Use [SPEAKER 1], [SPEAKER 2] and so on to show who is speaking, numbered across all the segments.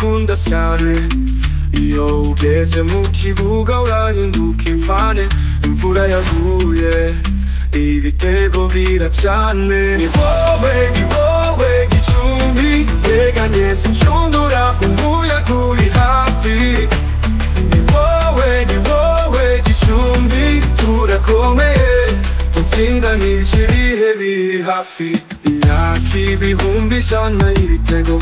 [SPEAKER 1] ndagukunda cyane. Iyo ugeze mu kibuga urahinduka imfane. Imvura yaguye ibitego biracane. Ni wowe Gicumbi, teganye sinshundura, umuyaga uri hafi. Ni wowe Gicumbi, turakomeye, dutsindanije ibihe biri hafi. Imyaka ibihumbi ijana y'ibitego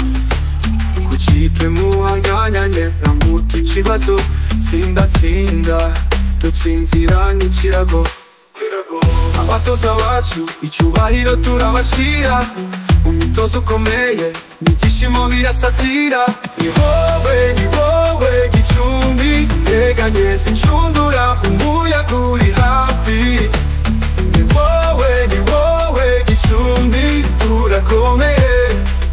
[SPEAKER 1] ku kipe muhanganyanye, ntamuta ikibazo, tsinda dutsinziranye ikirago. Abatoza bacu icyubahiro turabashira, umutozo ukomeye n'ibyishimo birasatira. Ni wowe Gicumbi, teganye sinshundura, umuyaga uri hafi. Ni wowe Gicumbi, turakomeye,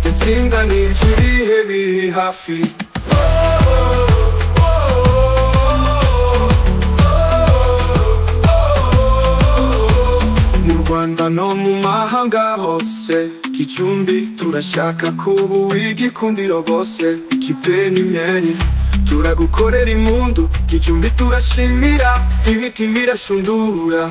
[SPEAKER 1] dutsindanije ibihe biri hafi. Mu Rwanda no mu mahanga hose, Gicumbi turashaka kuba uw'igikundiro bose. Ikipe n'imyeri turagukorera impundu, Gicumbi turashimira, imitima irashundura.